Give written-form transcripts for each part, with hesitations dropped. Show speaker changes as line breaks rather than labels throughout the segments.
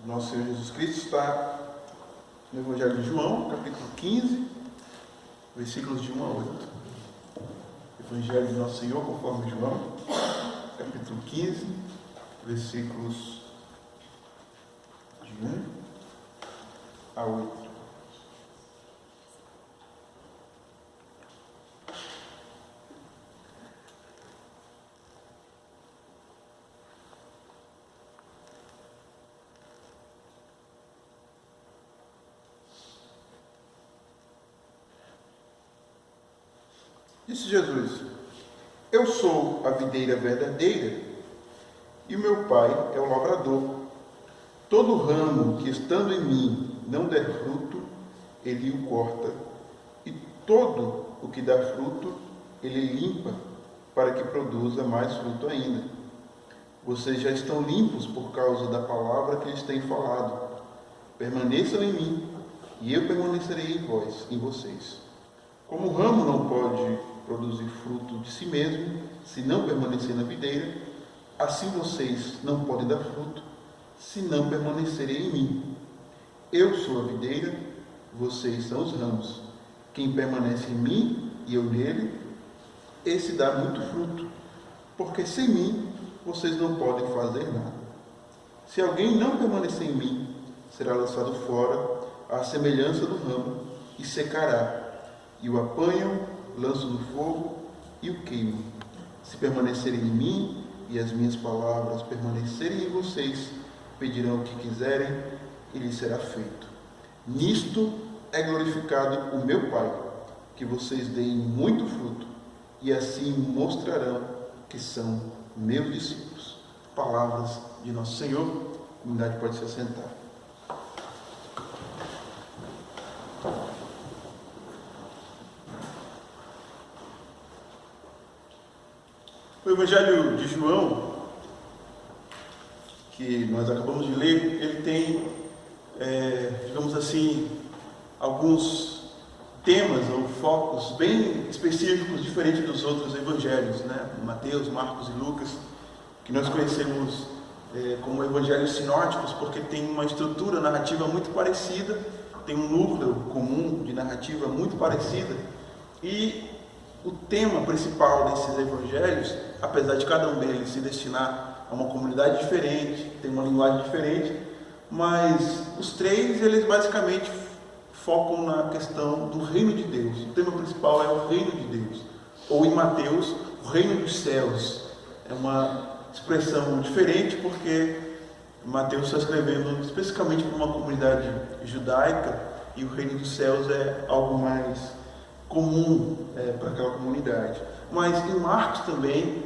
Nosso Senhor Jesus Cristo está no Evangelho de João, capítulo 15, versículos de 1 a 8. Evangelho de Nosso Senhor conforme João, capítulo 15, versículos de 1 a 8. Disse Jesus: Eu sou a videira verdadeira e o meu Pai é o lavrador. Todo ramo que estando em mim não der fruto, ele o corta, e todo o que dá fruto, ele limpa, para que produza mais fruto ainda. Vocês já estão limpos por causa da palavra que lhes tenho falado. Permaneçam em mim, e eu permanecerei em vocês. Como o ramo não pode produzir fruto de si mesmo, se não permanecer na videira, assim vocês não podem dar fruto, se não permanecerem em mim. Eu sou a videira, vocês são os ramos. Quem permanece em mim e eu nele, esse dá muito fruto, porque sem mim vocês não podem fazer nada. Se alguém não permanecer em mim, será lançado fora à semelhança do ramo e secará. E o apanham, lançam no fogo e o queimam. Se permanecerem em mim e as minhas palavras permanecerem em vocês, pedirão o que quiserem e lhes será feito. Nisto é glorificado o meu Pai, que vocês deem muito fruto, e assim mostrarão que são meus discípulos. Palavras de nosso Senhor. A comunidade pode se assentar. O Evangelho de João, que nós acabamos de ler, ele tem, digamos assim, alguns temas ou focos bem específicos, diferentes dos outros evangelhos, né? Mateus, Marcos e Lucas, que nós conhecemos como evangelhos sinóticos, porque tem uma estrutura narrativa muito parecida, tem um núcleo comum de narrativa muito parecida, e o tema principal desses evangelhos, apesar de cada um deles se destinar a uma comunidade diferente, tem uma linguagem diferente, mas os três, eles basicamente focam na questão do reino de Deus. O tema principal é o reino de Deus, ou em Mateus, o reino dos céus. É uma expressão diferente porque Mateus está escrevendo especificamente para uma comunidade judaica e o reino dos céus é algo mais comum para aquela comunidade. Mas em Marcos também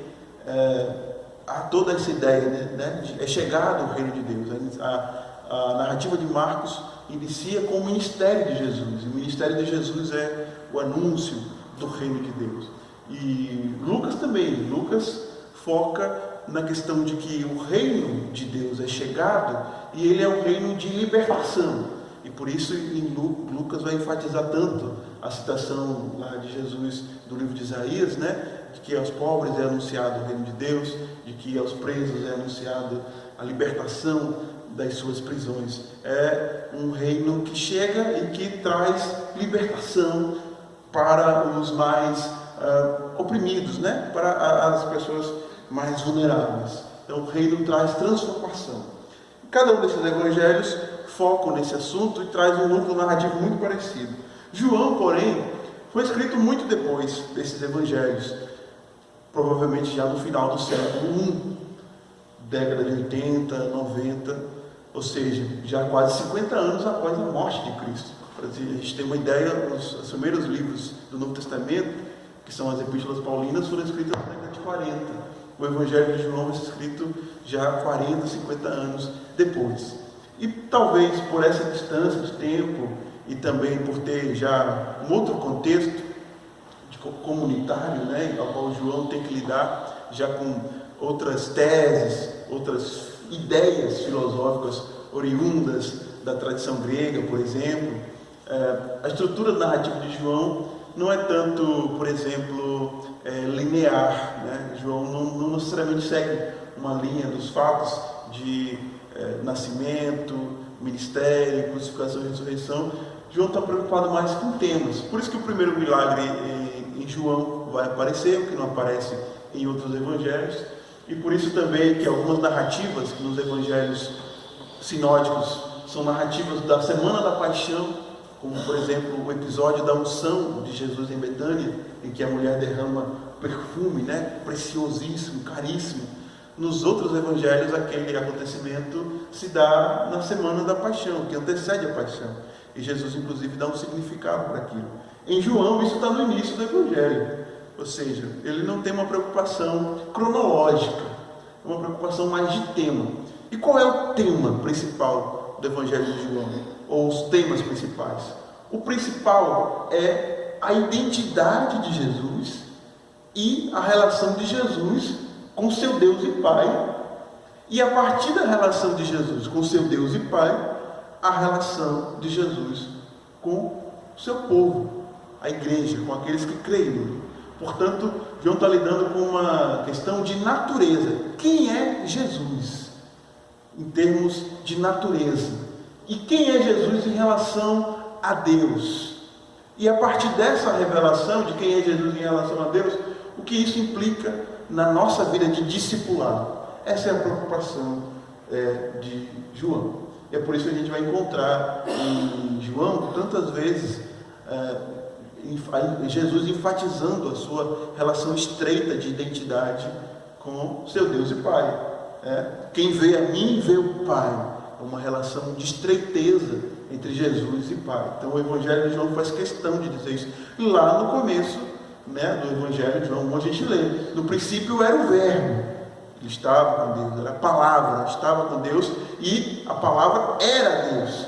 há toda essa ideia, né, de chegado o reino de Deus. A narrativa de Marcos inicia com o ministério de Jesus. E o ministério de Jesus é o anúncio do reino de Deus. E Lucas também. Lucas foca na questão de que o reino de Deus é chegado e ele é um reino de libertação. E por isso em Lucas vai enfatizar tanto a citação lá de Jesus do livro de Isaías, né? De que aos pobres é anunciado o reino de Deus, de que aos presos é anunciado a libertação das suas prisões. É um reino que chega e que traz libertação para os mais oprimidos, né? Para as pessoas mais vulneráveis. Então o reino traz transformação. Cada um desses evangelhos focam nesse assunto e traz um núcleo narrativo muito parecido. João, porém, foi escrito muito depois desses evangelhos, provavelmente já no final do século I, década de 80, 90, ou seja, já quase 50 anos após a morte de Cristo. Para a gente ter uma ideia, os primeiros livros do Novo Testamento, que são as Epístolas Paulinas, foram escritas na década de 40. O Evangelho de João foi escrito já 40, 50 anos depois. E talvez por essa distância de tempo e também por ter já um outro contexto comunitário, né, ao qual João tem que lidar já com outras teses, outras ideias filosóficas oriundas da tradição grega, por exemplo, a estrutura narrativa de João não é tanto, por exemplo, linear, né? João não necessariamente segue uma linha dos fatos de nascimento, ministério, crucificação e ressurreição. João está preocupado mais com temas. Por isso que o primeiro milagre em João vai aparecer, o que não aparece em outros evangelhos. E por isso também que algumas narrativas nos evangelhos sinóticos são narrativas da Semana da Paixão, como por exemplo o episódio da unção de Jesus em Betânia, em que a mulher derrama perfume, preciosíssimo, caríssimo. Nos outros evangelhos aquele acontecimento se dá na Semana da Paixão, que antecede a Paixão. E Jesus inclusive dá um significado para aquilo. Em João isso está no início do evangelho, ou seja, ele não tem uma preocupação cronológica, é uma preocupação mais de tema. E qual é o tema principal do evangelho de João? Ou os temas principais? O principal é a identidade de Jesus e a relação de Jesus com seu Deus e Pai, e a partir da relação de Jesus com seu Deus e Pai, a relação de Jesus com o seu povo, a igreja, com aqueles que creem. Portanto, João está lidando com uma questão de natureza. Quem é Jesus em termos de natureza? E quem é Jesus em relação a Deus? E a partir dessa revelação de quem é Jesus em relação a Deus, o que isso implica na nossa vida de discipulado? Essa é a preocupação de João. E é por isso que a gente vai encontrar em João tantas vezes Jesus enfatizando a sua relação estreita de identidade com seu Deus e Pai. Quem vê a mim vê o Pai. É uma relação de estreiteza entre Jesus e Pai. Então o Evangelho de João faz questão de dizer isso. E lá no começo do Evangelho de João, como a gente lê, no princípio era o Verbo, ele estava com Deus, era a palavra, estava com Deus e a palavra era Deus.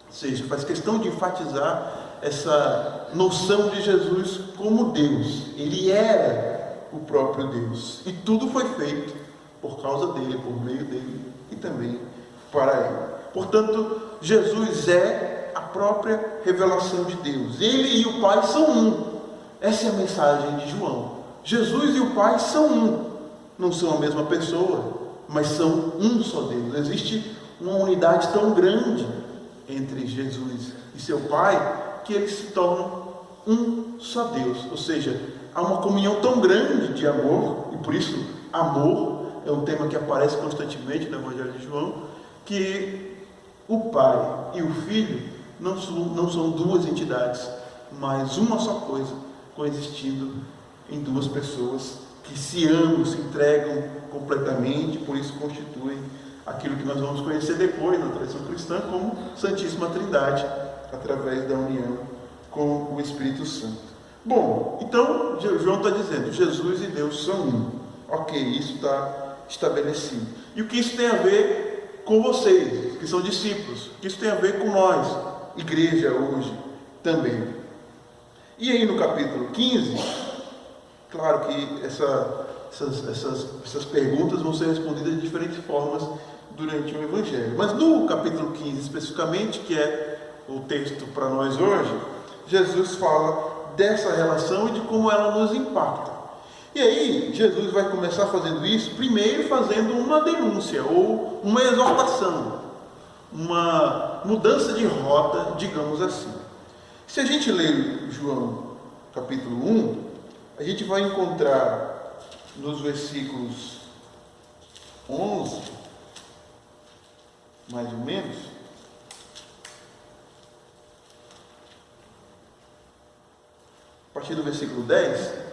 Ou seja, faz questão de enfatizar essa noção de Jesus como Deus. Ele era o próprio Deus e tudo foi feito por causa dele, por meio dele e também para ele. Portanto, Jesus é a própria revelação de Deus. Ele e o Pai são um. Essa é a mensagem de João. Jesus e o Pai são um. Não são a mesma pessoa, mas são um só Deus. Existe uma unidade tão grande entre Jesus e seu Pai que eles se tornam um só Deus. Ou seja, há uma comunhão tão grande de amor, e por isso amor é um tema que aparece constantemente no Evangelho de João, que o Pai e o Filho não são duas entidades, mas uma só coisa, coexistindo em duas pessoas que se amam, se entregam completamente, por isso constituem aquilo que nós vamos conhecer depois na tradição cristã como Santíssima Trindade, através da união com o Espírito Santo. Bom, então João está dizendo, Jesus e Deus são um. Ok, isso está estabelecido. E o que isso tem a ver com vocês, que são discípulos? O que isso tem a ver com nós, igreja hoje, também? E aí no capítulo 15, claro que essas perguntas vão ser respondidas de diferentes formas durante o Evangelho. Mas no capítulo 15 especificamente, que é o texto para nós hoje, Jesus fala dessa relação e de como ela nos impacta. E aí Jesus vai começar fazendo isso, primeiro fazendo uma denúncia ou uma exortação, uma mudança de rota, digamos assim. Se a gente ler João capítulo 1, a gente vai encontrar nos versículos 11, mais ou menos, a partir do versículo 10,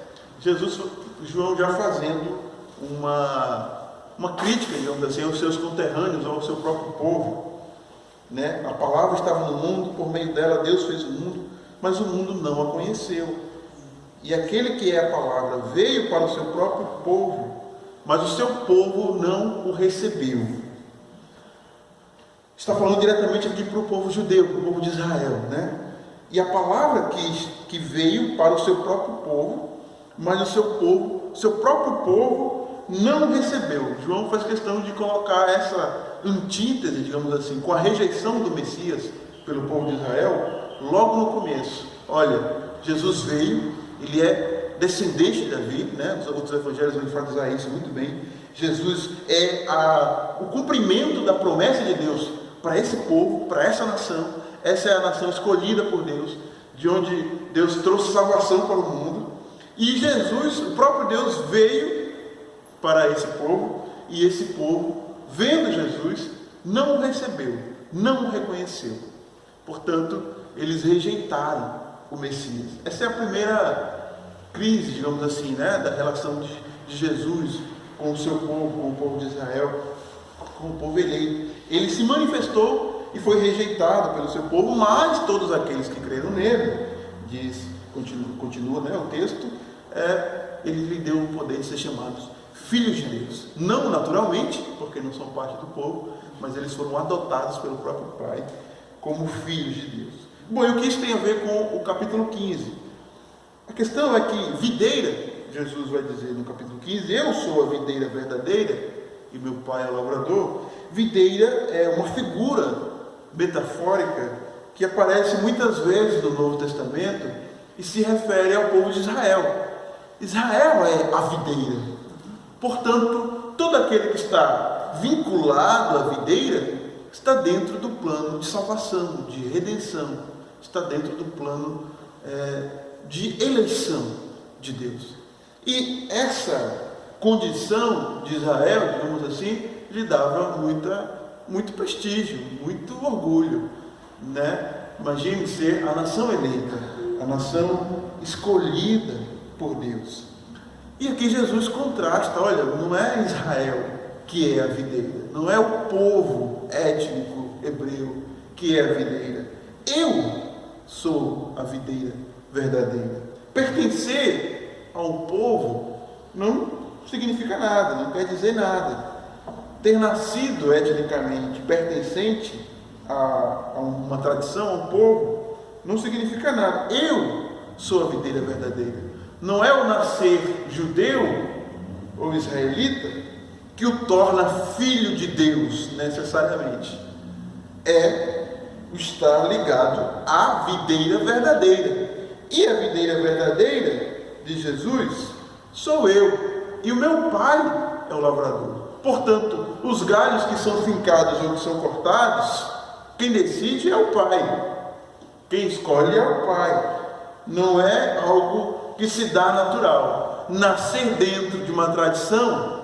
João já fazendo uma crítica, digamos assim, aos seus conterrâneos, ao seu próprio povo. A palavra estava no mundo, por meio dela Deus fez o mundo, mas o mundo não a conheceu. E aquele que é a palavra veio para o seu próprio povo, mas o seu povo não o recebeu. Está falando diretamente aqui para o povo judeu, para o povo de Israel, E a palavra que veio para o seu próprio povo, mas o seu próprio povo não recebeu. João faz questão de colocar essa antítese, digamos assim, com a rejeição do Messias pelo povo de Israel, logo no começo. Olha, Jesus veio, ele é descendente de Davi, né? Os outros evangelhos vão enfatizar isso muito bem. Jesus é o cumprimento da promessa de Deus para esse povo, para essa nação. Essa é a nação escolhida por Deus, de onde Deus trouxe salvação para o mundo. E Jesus, o próprio Deus, veio para esse povo, e esse povo, vendo Jesus, não o recebeu, não o reconheceu. Portanto, eles rejeitaram o Messias. Essa é a primeira crise, digamos assim, né, da relação de Jesus com o seu povo, com o povo de Israel, com o povo eleito. Ele se manifestou e foi rejeitado pelo seu povo, mas todos aqueles que creram nele, continua, né, o texto, ele lhe deu o poder de ser chamados filhos de Deus. Não naturalmente, porque não são parte do povo, mas eles foram adotados pelo próprio Pai como filhos de Deus. Bom, e o que isso tem a ver com o capítulo 15? A questão é que videira, Jesus vai dizer no capítulo 15, eu sou a videira verdadeira e meu pai é o lavrador. Videira é uma figura metafórica que aparece muitas vezes no Novo Testamento e se refere ao povo de Israel. Israel é a videira. Portanto, todo aquele que está vinculado à videira está dentro do plano de salvação, de redenção, está dentro do plano de eleição de Deus. E essa condição de Israel, digamos assim, lhe dava muito prestígio, muito orgulho, né? Imagine ser a nação eleita, a nação escolhida por Deus. E aqui Jesus contrasta, olha, não é Israel que é a videira, não é o povo étnico hebreu que é a videira. Eu sou a videira verdadeira. Pertencer a um povo não significa nada, não quer dizer nada. Ter nascido etnicamente pertencente a uma tradição, a um povo, não significa nada. Eu sou a videira verdadeira. Não é o nascer judeu ou israelita que o torna filho de Deus necessariamente. É o estar ligado à videira verdadeira. E a videira verdadeira de Jesus sou eu. E o meu pai é o lavrador. Portanto, os galhos que são fincados ou que são cortados, quem decide é o pai. Quem escolhe é o pai. Não é algo que se dá natural. Nascer dentro de uma tradição,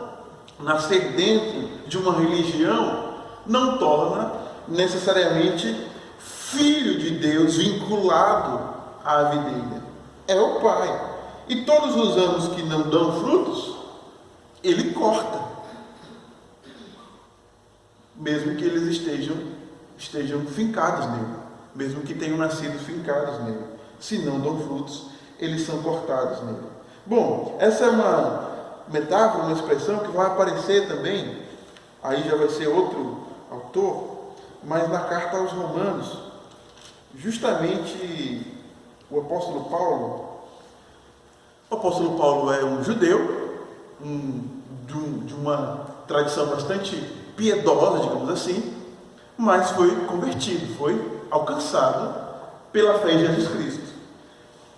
nascer dentro de uma religião, não torna necessariamente filho de Deus vinculado à videira. É o pai. E todos os ramos que não dão frutos, ele corta. Mesmo que eles estejam fincados nele, mesmo que tenham nascido fincados nele. Se não dão frutos, eles são cortados nele. Bom, essa é uma metáfora, uma expressão que vai aparecer também, aí já vai ser outro autor, mas na carta aos Romanos, justamente o apóstolo Paulo. O apóstolo Paulo é um judeu, de uma tradição bastante piedosa, digamos assim, mas foi convertido, foi alcançado pela fé em Jesus Cristo.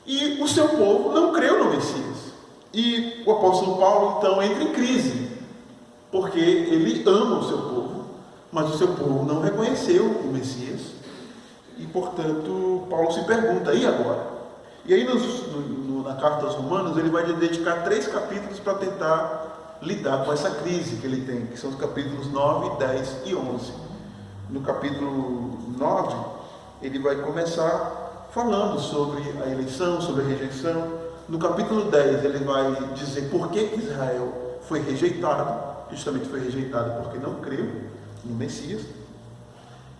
E o seu povo não creu no Messias. E o apóstolo Paulo, então, entra em crise, porque ele ama o seu povo, mas o seu povo não reconheceu o Messias. E, portanto, Paulo se pergunta, e agora? E aí, na carta aos Romanos, ele vai dedicar 3 capítulos para tentar lidar com essa crise que ele tem, que são os capítulos 9, 10 e 11. No capítulo 9, ele vai começar falando sobre a eleição, sobre a rejeição. No capítulo 10, ele vai dizer por que Israel foi rejeitado, justamente foi rejeitado porque não creu no Messias.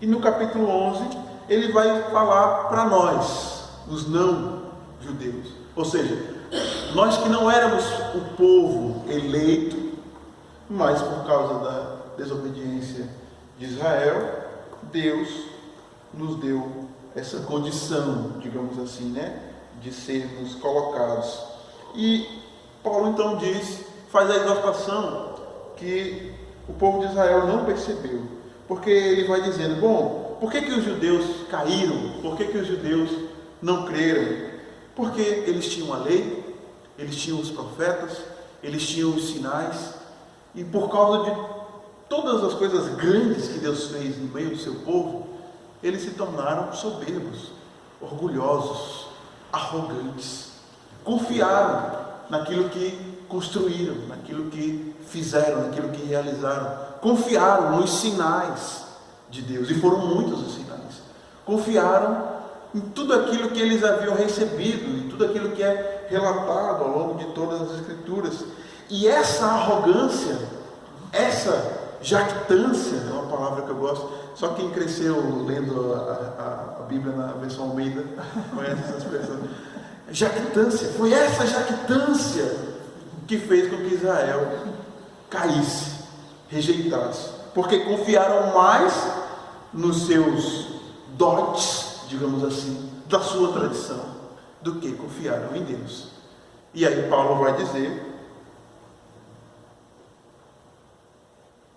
E no capítulo 11, ele vai falar para nós, os não-judeus, ou seja, nós que não éramos o povo eleito, mas por causa da desobediência de Israel, Deus nos deu essa condição, digamos assim, né, de sermos colocados. E Paulo então faz a exortação que o povo de Israel não percebeu, porque ele vai dizendo, bom, por que os judeus caíram? Por que os judeus não creram? Porque eles tinham a lei, eles tinham os profetas, eles tinham os sinais, e por causa de todas as coisas grandes que Deus fez no meio do seu povo, eles se tornaram soberbos, orgulhosos, arrogantes, confiaram naquilo que construíram, naquilo que fizeram, naquilo que realizaram, confiaram nos sinais de Deus, e foram muitos os sinais, confiaram em tudo aquilo que eles haviam recebido, em tudo aquilo que é relatado ao longo de todas as Escrituras. E essa arrogância, essa jactância, é uma palavra que eu gosto, só quem cresceu lendo a Bíblia na versão Almeida conhece essa expressão. Jactância, foi essa jactância que fez com que Israel caísse, rejeitasse, porque confiaram mais nos seus dotes, digamos assim, da sua tradição, do que confiaram em Deus. E aí Paulo vai dizer,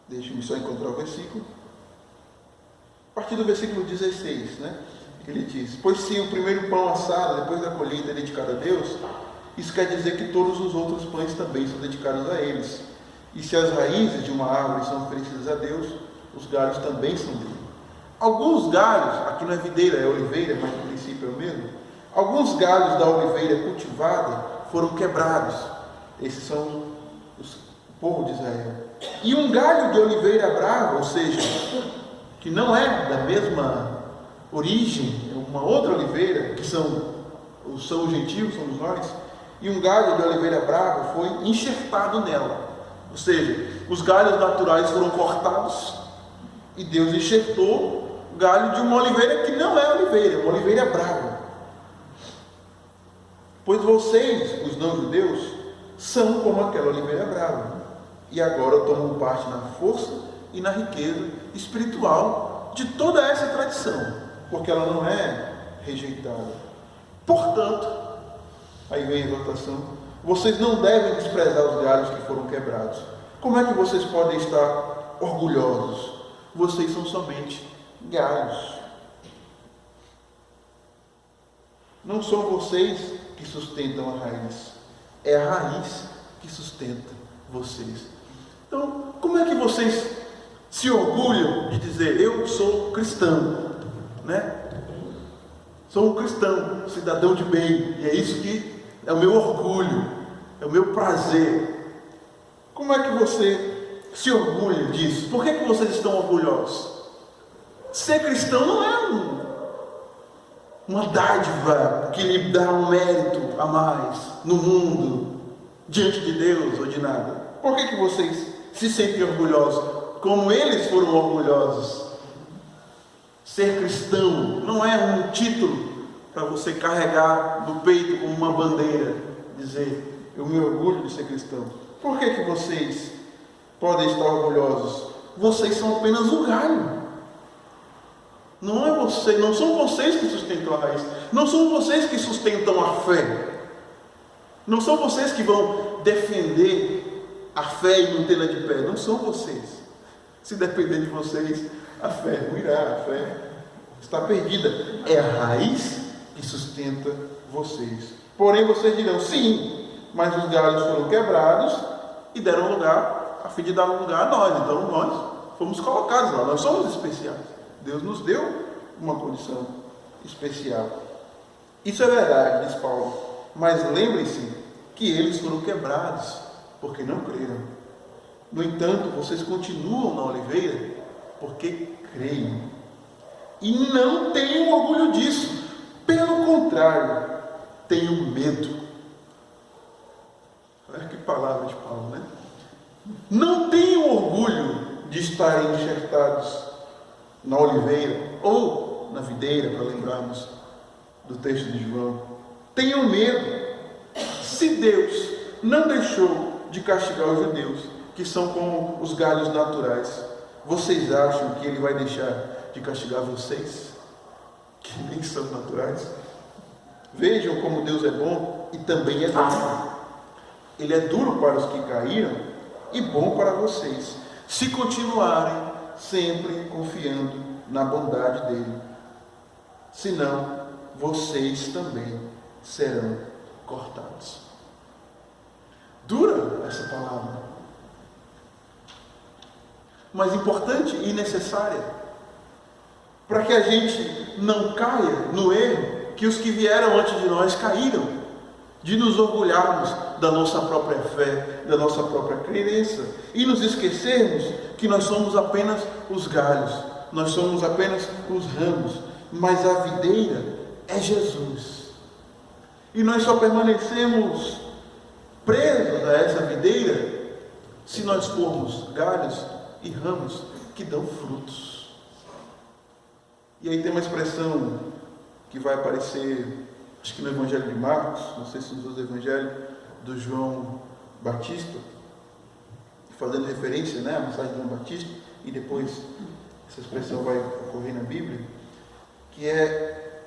deixe-me só encontrar o versículo, a partir do versículo 16, né? Ele diz: pois se o primeiro pão assado depois da colheita é dedicado a Deus, isso quer dizer que todos os outros pães também são dedicados a eles. E se as raízes de uma árvore são oferecidas a Deus, os galhos também são dele. Alguns galhos, aqui não é videira, é oliveira, mas no princípio é o mesmo. Alguns galhos da oliveira cultivada foram quebrados. Esses são o povo de Israel. E um galho de oliveira brava, ou seja, que não é da mesma origem, é uma outra oliveira, que são os gentios, somos nós, e um galho de oliveira brava foi enxertado nela. Ou seja, os galhos naturais foram cortados e Deus enxertou o galho de uma oliveira que não é oliveira, é uma oliveira brava. Pois vocês, os não-judeus, são como aquela oliveira brava, e agora tomam parte na força e na riqueza espiritual de toda essa tradição, porque ela não é rejeitada. Portanto, aí vem a exortação, vocês não devem desprezar os galhos que foram quebrados. Como é que vocês podem estar orgulhosos? Vocês são somente galhos. Não são vocês que sustentam a raiz, é a raiz que sustenta vocês. Então, como é que vocês se orgulham de dizer, eu sou cristão, né? Sou um cristão, cidadão de bem, e é isso que é o meu orgulho, é o meu prazer. Como é que você se orgulha disso? Por que vocês estão orgulhosos? Ser cristão não é uma dádiva que lhe dá um mérito a mais no mundo, diante de Deus ou de nada. Por que vocês se sentem orgulhosos, como eles foram orgulhosos? Ser cristão não é um título para você carregar no peito como uma bandeira, dizer, eu me orgulho de ser cristão. Por que vocês podem estar orgulhosos? Vocês são apenas um galho. Não é você, não são vocês que sustentam a raiz, não são vocês que sustentam a fé, não são vocês que vão defender a fé e mantê-la de pé, não são vocês. Se depender de vocês, a fé ruirá, a fé está perdida. É a raiz que sustenta vocês. Porém vocês dirão, sim, mas os galhos foram quebrados e deram lugar, a fim de dar lugar a nós. Então nós fomos colocados lá, nós somos especiais. Deus nos deu uma condição especial. Isso é verdade, diz Paulo. Mas lembrem-se que eles foram quebrados porque não creram. No entanto, vocês continuam na oliveira porque creem. E não tenham orgulho disso. Pelo contrário, tenham medo. Olha que palavra de Paulo, né? Não tenham orgulho de estarem enxertados na oliveira ou na videira, para lembrarmos do texto de João. Tenham medo. Se Deus não deixou de castigar os judeus, que são como os galhos naturais, vocês acham que Ele vai deixar de castigar vocês, que nem são naturais? Vejam como Deus é bom e também é duro. Ele é duro para os que caíram e bom para vocês, se continuarem sempre confiando na bondade dele. Senão, vocês também serão cortados. Dura essa palavra, mas importante e necessária, para que a gente não caia no erro que os que vieram antes de nós caíram, de nos orgulharmos da nossa própria fé, da nossa própria crença, e nos esquecermos que nós somos apenas os galhos, nós somos apenas os ramos, mas a videira é Jesus. E nós só permanecemos presos a essa videira se nós formos galhos e ramos que dão frutos. E aí tem uma expressão que vai aparecer, acho que no Evangelho de Marcos, não sei se nos Evangelhos do João Batista, fazendo referência, à mensagem de João Batista, e depois essa expressão vai ocorrer na Bíblia, que é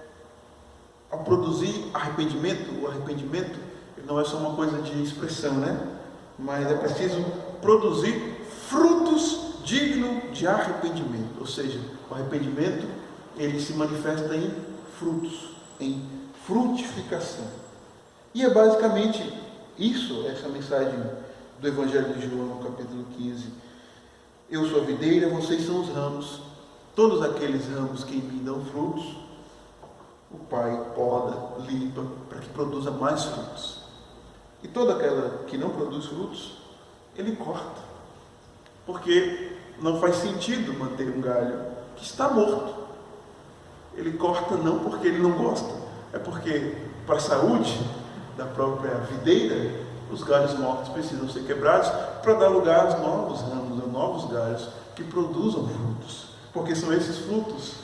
ao produzir arrependimento. O arrependimento não é só uma coisa de expressão, mas é preciso produzir frutos dignos de arrependimento. Ou seja, o arrependimento, ele se manifesta em frutos, em frutificação. E é basicamente isso, essa mensagem do Evangelho de João, no capítulo 15. Eu sou a videira, vocês são os ramos. Todos aqueles ramos que em mim dão frutos, o Pai poda, limpa, para que produza mais frutos. E toda aquela que não produz frutos, Ele corta. Porque não faz sentido manter um galho que está morto. Ele corta não porque Ele não gosta, é porque para a saúde da própria videira, os galhos mortos precisam ser quebrados para dar lugar aos novos ramos, aos novos galhos que produzam frutos. Porque são esses frutos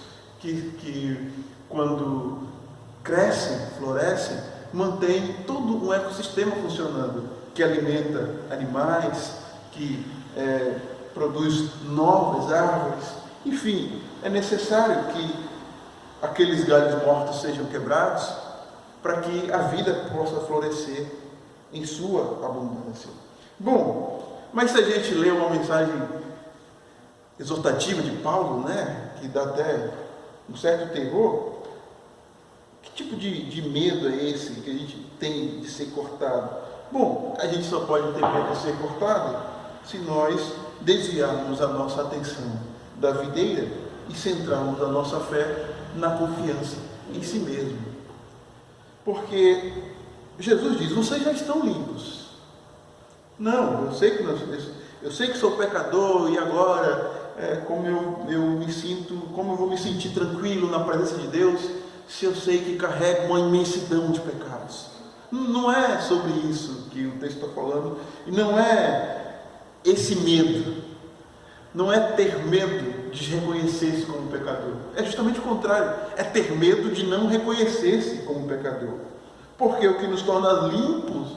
que quando crescem, florescem, mantêm todo um ecossistema funcionando, que alimenta animais, que produz novas árvores. Enfim, é necessário que aqueles galhos mortos sejam quebrados para que a vida possa florescer em sua abundância. Bom, mas se a gente lê uma mensagem exortativa de Paulo, que dá até um certo terror, que tipo de medo é esse que a gente tem de ser cortado? Bom, a gente só pode ter medo de ser cortado se nós desviarmos a nossa atenção da videira e centrarmos a nossa fé na confiança em si mesmo. Porque Jesus diz: vocês já estão limpos. Não, eu sei que sou pecador, e agora como eu vou me sentir tranquilo na presença de Deus se eu sei que carrego uma imensidão de pecados? Não é sobre isso que o texto está falando, e não é esse medo, não é ter medo de reconhecer-se como pecador, é justamente o contrário, é ter medo de não reconhecer-se como pecador, porque o que nos torna limpos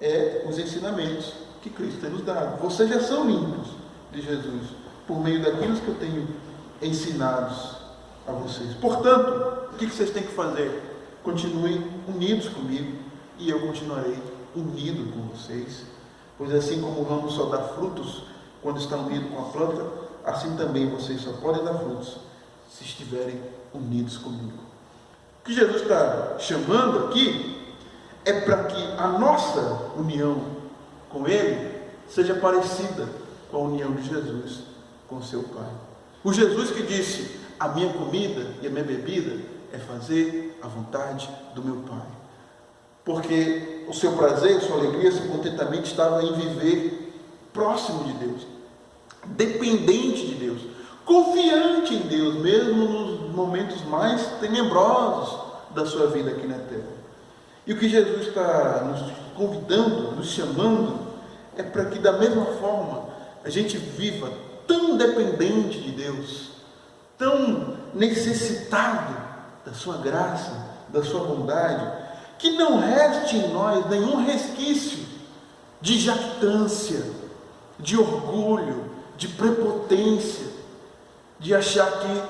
é os ensinamentos que Cristo tem nos dado. Vocês já são limpos de Jesus, por meio daquilo que eu tenho ensinados a vocês. Portanto, o que vocês têm que fazer? Continuem unidos comigo, e eu continuarei unido com vocês. Pois assim como o ramo só dá frutos quando está unido com a planta, assim também vocês só podem dar frutos se estiverem unidos comigo. O que Jesus está chamando aqui é para que a nossa união com Ele seja parecida com a união de Jesus com seu Pai. O Jesus que disse: a minha comida e a minha bebida é fazer a vontade do meu Pai. Porque o seu prazer, sua alegria, seu contentamento estava em viver próximo de Deus, dependente de Deus, confiante em Deus, mesmo nos momentos mais tenebrosos da sua vida aqui na terra. E o que Jesus está nos convidando, nos chamando, é para que da mesma forma a gente viva tão dependente de Deus, tão necessitado da sua graça, da sua bondade, que não reste em nós nenhum resquício de jactância, de orgulho, de prepotência, de achar que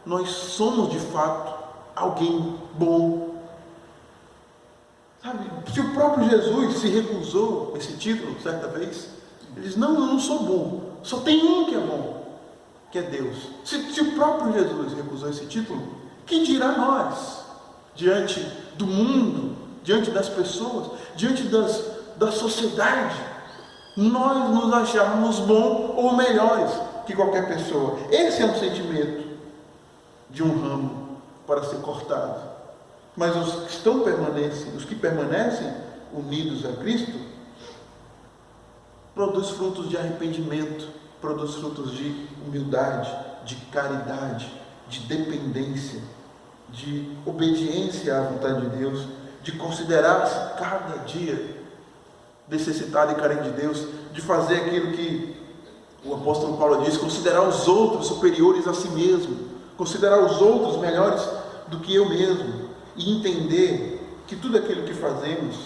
nós somos de fato alguém bom. Sabe, se o próprio Jesus se recusou a esse título certa vez, ele diz: não, eu não sou bom, só tem um que é bom, que é Deus. Se o próprio Jesus recusou esse título, quem dirá nós, diante do mundo, diante das pessoas, diante das da sociedade, nós nos acharmos bons ou melhores que qualquer pessoa. Esse é um sentimento de um ramo para ser cortado. Mas os que permanecem unidos a Cristo, produz frutos de arrependimento, produz frutos de humildade, de caridade, de dependência, de obediência à vontade de Deus, de considerar-se cada dia necessitado e carente de Deus, de fazer aquilo que o apóstolo Paulo diz, considerar os outros superiores a si mesmo, considerar os outros melhores do que eu mesmo, e entender que tudo aquilo que fazemos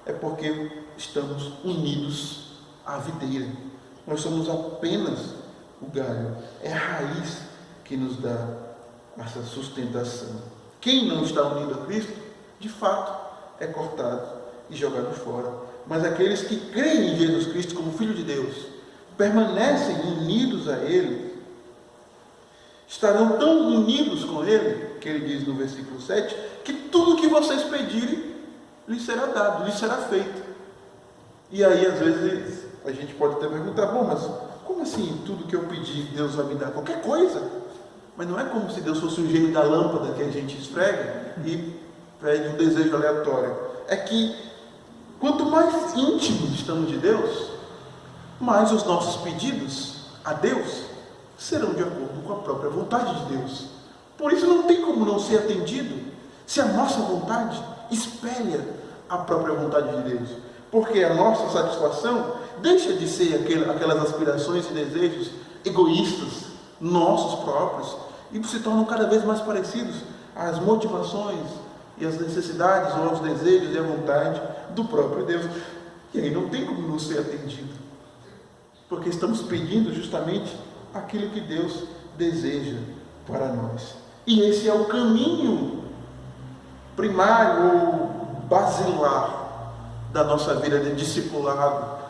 é porque estamos unidos à videira. Nós somos apenas o galho, é a raiz que nos dá essa sustentação. Quem não está unido a Cristo, de fato, é cortado e jogado fora. Mas aqueles que creem em Jesus Cristo como Filho de Deus, permanecem unidos a Ele, estarão tão unidos com Ele, que Ele diz no versículo 7, que tudo que vocês pedirem, lhes será dado, lhes será feito. E aí, às vezes, a gente pode até perguntar, bom, mas como assim, tudo que eu pedir, Deus vai me dar? Qualquer coisa. Mas não é como se Deus fosse um gênio da lâmpada que a gente esfrega e pede um desejo aleatório. É que, quanto mais íntimos estamos de Deus, mais os nossos pedidos a Deus serão de acordo com a própria vontade de Deus. Por isso não tem como não ser atendido, se a nossa vontade espelha a própria vontade de Deus. Porque a nossa satisfação deixa de ser aquelas aspirações e desejos egoístas, nossos próprios, e se tornam cada vez mais parecidos às motivações e às necessidades, ou aos desejos e à vontade do próprio Deus. E aí não tem como não ser atendido, porque estamos pedindo justamente aquilo que Deus deseja para nós. E esse é o caminho primário ou basilar da nossa vida de discipulado,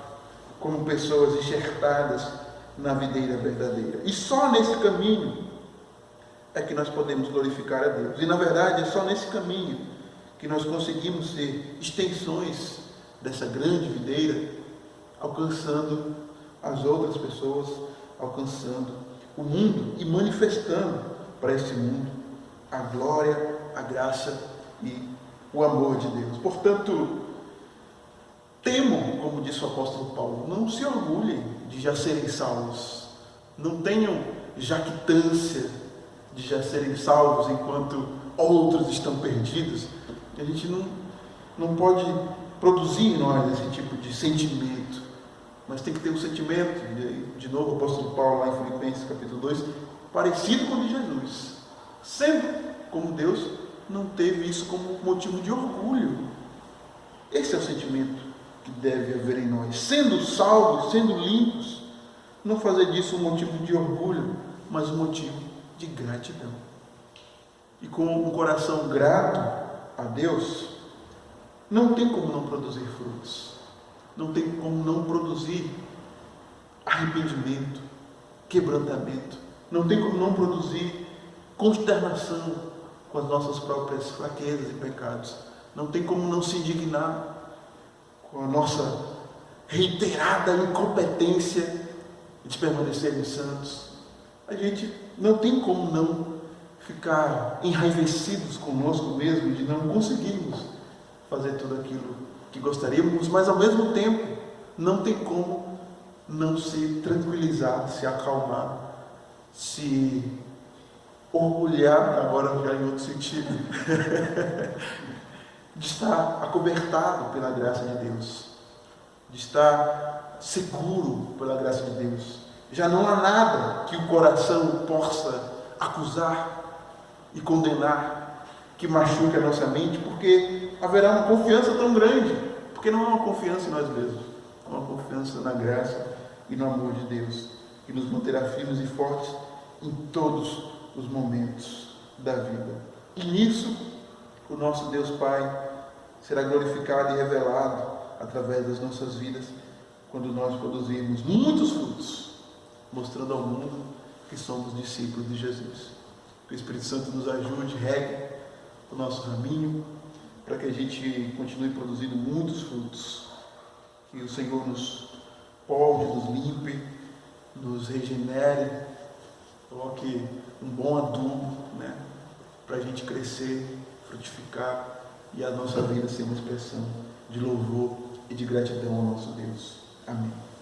como pessoas enxertadas na videira verdadeira. E só nesse caminho é que nós podemos glorificar a Deus. E na verdade é só nesse caminho que nós conseguimos ser extensões dessa grande videira, alcançando as outras pessoas, alcançando o mundo e manifestando para esse mundo a glória, a graça e o amor de Deus. Portanto, temam, como disse o apóstolo Paulo, não se orgulhem de já serem salvos, não tenham jactância de já serem salvos enquanto outros estão perdidos. A gente não pode produzir em nós esse tipo de sentimento, mas tem que ter um sentimento, de novo o apóstolo Paulo lá em Filipenses capítulo 2, parecido com o de Jesus, sendo como Deus não teve isso como motivo de orgulho. Esse é o sentimento que deve haver em nós, sendo salvos, sendo limpos, não fazer disso um motivo de orgulho, mas um motivo de gratidão. E com um coração grato a Deus, não tem como não produzir frutos, não tem como não produzir arrependimento, quebrantamento, não tem como não produzir consternação com as nossas próprias fraquezas e pecados, não tem como não se indignar com a nossa reiterada incompetência de permanecermos santos. A gente não tem como não ficar enraivecidos conosco mesmo de não conseguirmos fazer tudo aquilo que gostaríamos, mas ao mesmo tempo não tem como não se tranquilizar, se acalmar, se orgulhar, agora já em outro sentido, de estar acobertado pela graça de Deus, de estar seguro pela graça de Deus. Já não há nada que o coração possa acusar e condenar, que machuque a nossa mente, porque haverá uma confiança tão grande, porque não é uma confiança em nós mesmos, é uma confiança na graça e no amor de Deus, que nos manterá firmes e fortes em todos os momentos da vida. E nisso, o nosso Deus Pai será glorificado e revelado através das nossas vidas, quando nós produzirmos muitos frutos, mostrando ao mundo que somos discípulos de Jesus. Que o Espírito Santo nos ajude, regue o nosso raminho, para que a gente continue produzindo muitos frutos Que o Senhor nos molde, nos limpe, nos regenere, coloque um bom adubo, né, para a gente crescer, frutificar e a nossa vida ser uma expressão de louvor e de gratidão ao nosso Deus. Amém.